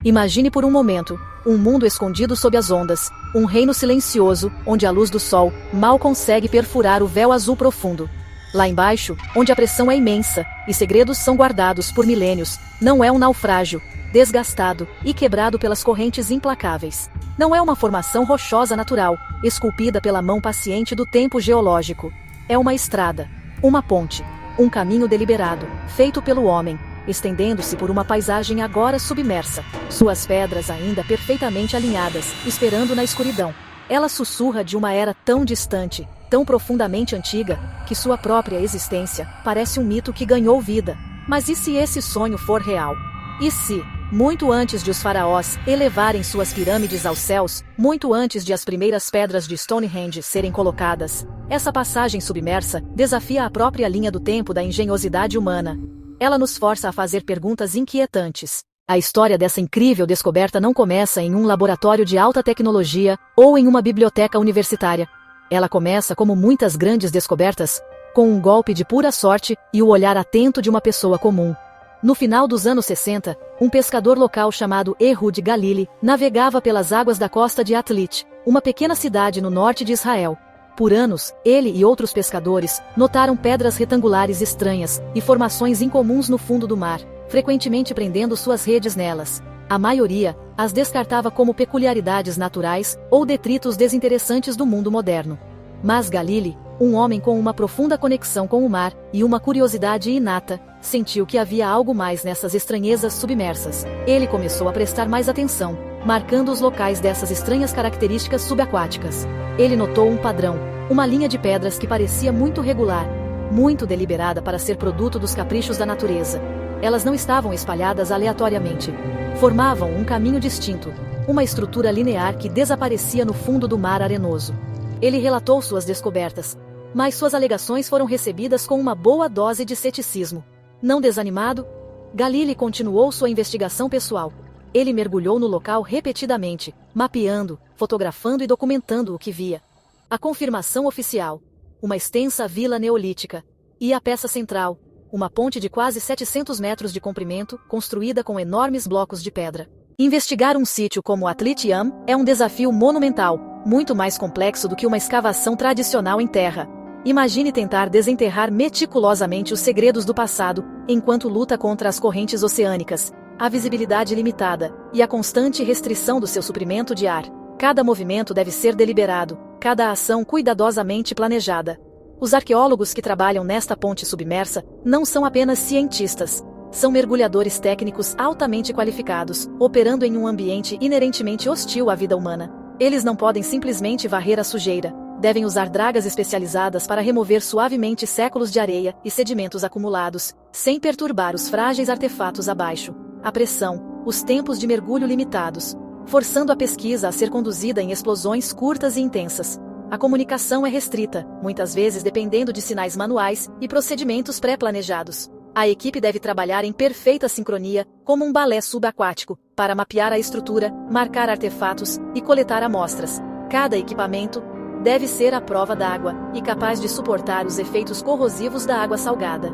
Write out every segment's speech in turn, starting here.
Imagine por um momento, um mundo escondido sob as ondas, um reino silencioso, onde a luz do sol mal consegue perfurar o véu azul profundo. Lá embaixo, onde a pressão é imensa, e segredos são guardados por milênios, não é um naufrágio, desgastado e quebrado pelas correntes implacáveis. Não é uma formação rochosa natural, esculpida pela mão paciente do tempo geológico. É uma estrada, uma ponte, um caminho deliberado, feito pelo homem, estendendo-se por uma paisagem agora submersa, suas pedras ainda perfeitamente alinhadas, esperando na escuridão. Ela sussurra de uma era tão distante, tão profundamente antiga, que sua própria existência parece um mito que ganhou vida. Mas e se esse sonho for real? E se, muito antes de os faraós elevarem suas pirâmides aos céus, muito antes de as primeiras pedras de Stonehenge serem colocadas, essa passagem submersa desafia a própria linha do tempo da engenhosidade humana? Ela nos força a fazer perguntas inquietantes. A história dessa incrível descoberta não começa em um laboratório de alta tecnologia ou em uma biblioteca universitária. Ela começa, como muitas grandes descobertas, com um golpe de pura sorte e o olhar atento de uma pessoa comum. No final dos anos 60, um pescador local chamado Ehud Galili navegava pelas águas da costa de Atlit, uma pequena cidade no norte de Israel. Por anos, ele e outros pescadores notaram pedras retangulares estranhas e formações incomuns no fundo do mar, frequentemente prendendo suas redes nelas. A maioria as descartava como peculiaridades naturais ou detritos desinteressantes do mundo moderno. Mas Galili, um homem com uma profunda conexão com o mar e uma curiosidade inata, sentiu que havia algo mais nessas estranhezas submersas. Ele começou a prestar mais atenção, marcando os locais dessas estranhas características subaquáticas. Ele notou um padrão, uma linha de pedras que parecia muito regular, muito deliberada para ser produto dos caprichos da natureza. Elas não estavam espalhadas aleatoriamente. Formavam um caminho distinto, uma estrutura linear que desaparecia no fundo do mar arenoso. Ele relatou suas descobertas, mas suas alegações foram recebidas com uma boa dose de ceticismo. Não desanimado, Galili continuou sua investigação pessoal. Ele mergulhou no local repetidamente, mapeando, fotografando e documentando o que via. A confirmação oficial: uma extensa vila neolítica. E a peça central: uma ponte de quase 700 metros de comprimento, construída com enormes blocos de pedra. Investigar um sítio como Atlit Yam é um desafio monumental, muito mais complexo do que uma escavação tradicional em terra. Imagine tentar desenterrar meticulosamente os segredos do passado, enquanto luta contra as correntes oceânicas, a visibilidade limitada e a constante restrição do seu suprimento de ar. Cada movimento deve ser deliberado, cada ação cuidadosamente planejada. Os arqueólogos que trabalham nesta ponte submersa não são apenas cientistas. São mergulhadores técnicos altamente qualificados, operando em um ambiente inerentemente hostil à vida humana. Eles não podem simplesmente varrer a sujeira. Devem usar dragas especializadas para remover suavemente séculos de areia e sedimentos acumulados, sem perturbar os frágeis artefatos abaixo. A pressão, os tempos de mergulho limitados, forçando a pesquisa a ser conduzida em explosões curtas e intensas. A comunicação é restrita, muitas vezes dependendo de sinais manuais e procedimentos pré-planejados. A equipe deve trabalhar em perfeita sincronia, como um balé subaquático, para mapear a estrutura, marcar artefatos e coletar amostras. Cada equipamento deve ser à prova d'água e capaz de suportar os efeitos corrosivos da água salgada.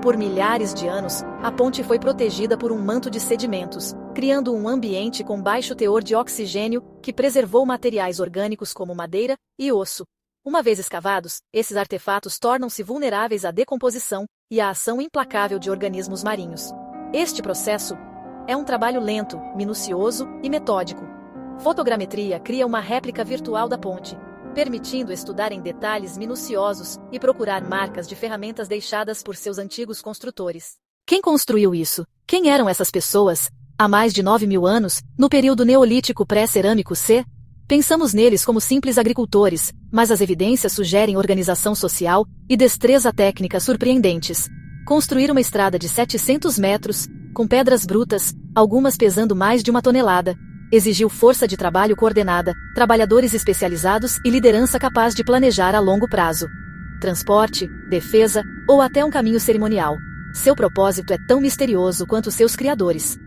Por milhares de anos, a ponte foi protegida por um manto de sedimentos, criando um ambiente com baixo teor de oxigênio que preservou materiais orgânicos como madeira e osso. Uma vez escavados, esses artefatos tornam-se vulneráveis à decomposição e à ação implacável de organismos marinhos. Este processo é um trabalho lento, minucioso e metódico. Fotogrametria cria uma réplica virtual da ponte, permitindo estudar em detalhes minuciosos e procurar marcas de ferramentas deixadas por seus antigos construtores. Quem construiu isso? Quem eram essas pessoas? Há mais de 9.000 anos, no período neolítico pré-cerâmico C? Pensamos neles como simples agricultores, mas as evidências sugerem organização social e destreza técnica surpreendentes. Construir uma estrada de 700 metros, com pedras brutas, algumas pesando mais de 1 tonelada, exigiu força de trabalho coordenada, trabalhadores especializados e liderança capaz de planejar a longo prazo. Transporte, defesa ou até um caminho cerimonial. Seu propósito é tão misterioso quanto seus criadores.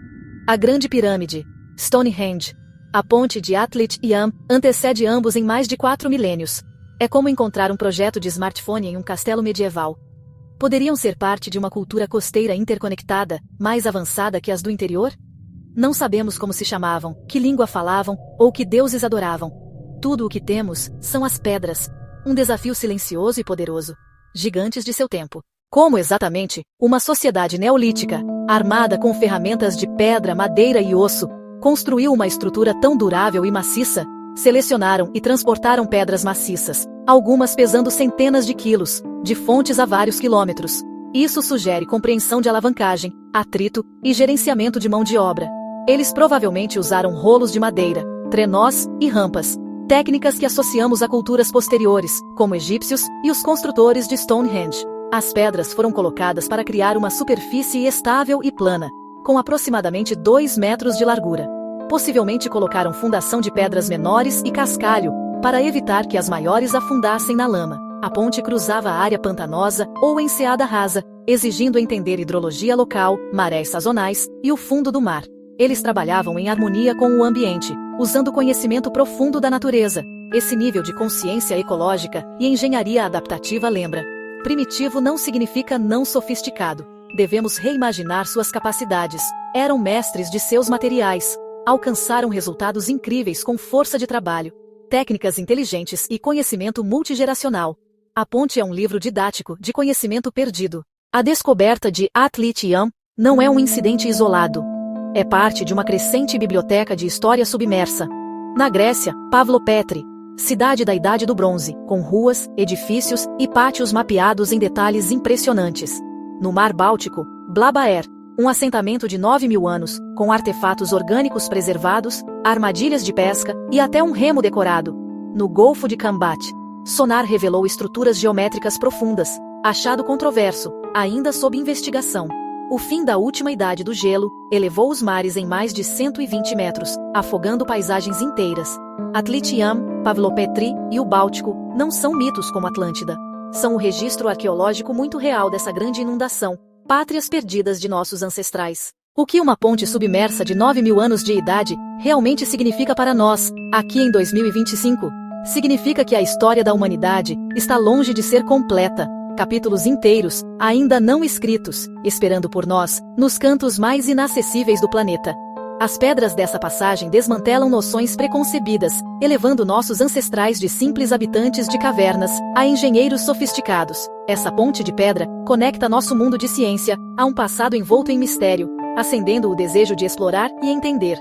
A Grande Pirâmide, Stonehenge, a ponte de Atlit Yam, antecede ambos em mais de 4 milênios. É como encontrar um projeto de smartphone em um castelo medieval. Poderiam ser parte de uma cultura costeira interconectada, mais avançada que as do interior? Não sabemos como se chamavam, que língua falavam, ou que deuses adoravam. Tudo o que temos são as pedras. Um desafio silencioso e poderoso. Gigantes de seu tempo. Como exatamente uma sociedade neolítica, armada com ferramentas de pedra, madeira e osso, construiu uma estrutura tão durável e maciça? Selecionaram e transportaram pedras maciças, algumas pesando centenas de quilos, de fontes a vários quilômetros. Isso sugere compreensão de alavancagem, atrito e gerenciamento de mão de obra. Eles provavelmente usaram rolos de madeira, trenós e rampas, técnicas que associamos a culturas posteriores, como egípcios e os construtores de Stonehenge. As pedras foram colocadas para criar uma superfície estável e plana, com aproximadamente 2 metros de largura. Possivelmente colocaram fundação de pedras menores e cascalho, para evitar que as maiores afundassem na lama. A ponte cruzava a área pantanosa ou enseada rasa, exigindo entender hidrologia local, marés sazonais e o fundo do mar. Eles trabalhavam em harmonia com o ambiente, usando conhecimento profundo da natureza. Esse nível de consciência ecológica e engenharia adaptativa lembra: primitivo não significa não sofisticado. Devemos reimaginar suas capacidades. Eram mestres de seus materiais. Alcançaram resultados incríveis com força de trabalho, técnicas inteligentes e conhecimento multigeracional. A ponte é um livro didático de conhecimento perdido. A descoberta de Atlit Yam não é um incidente isolado. É parte de uma crescente biblioteca de história submersa. Na Grécia, Pavlopetri, cidade da Idade do Bronze, com ruas, edifícios e pátios mapeados em detalhes impressionantes. No Mar Báltico, Blabaer, um assentamento de 9.000 anos, com artefatos orgânicos preservados, armadilhas de pesca e até um remo decorado. No Golfo de Kambat, sonar revelou estruturas geométricas profundas, achado controverso, ainda sob investigação. O fim da última idade do gelo elevou os mares em mais de 120 metros, afogando paisagens inteiras. Atlit Yam, Pavlopetri e o Báltico não são mitos como Atlântida. São o registro arqueológico muito real dessa grande inundação, pátrias perdidas de nossos ancestrais. O que uma ponte submersa de 9.000 anos de idade realmente significa para nós, aqui em 2025? Significa que a história da humanidade está longe de ser completa. Capítulos inteiros, ainda não escritos, esperando por nós, nos cantos mais inacessíveis do planeta. As pedras dessa passagem desmantelam noções preconcebidas, elevando nossos ancestrais de simples habitantes de cavernas a engenheiros sofisticados. Essa ponte de pedra conecta nosso mundo de ciência a um passado envolto em mistério, acendendo o desejo de explorar e entender.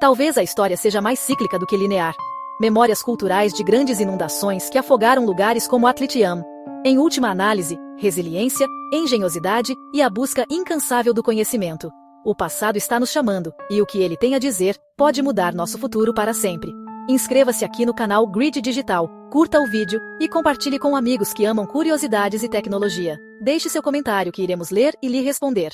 Talvez a história seja mais cíclica do que linear. Memórias culturais de grandes inundações que afogaram lugares como Atlit Yam. Em última análise, resiliência, engenhosidade e a busca incansável do conhecimento. O passado está nos chamando, e o que ele tem a dizer pode mudar nosso futuro para sempre. Inscreva-se aqui no canal Grid Digital, curta o vídeo e compartilhe com amigos que amam curiosidades e tecnologia. Deixe seu comentário que iremos ler e lhe responder.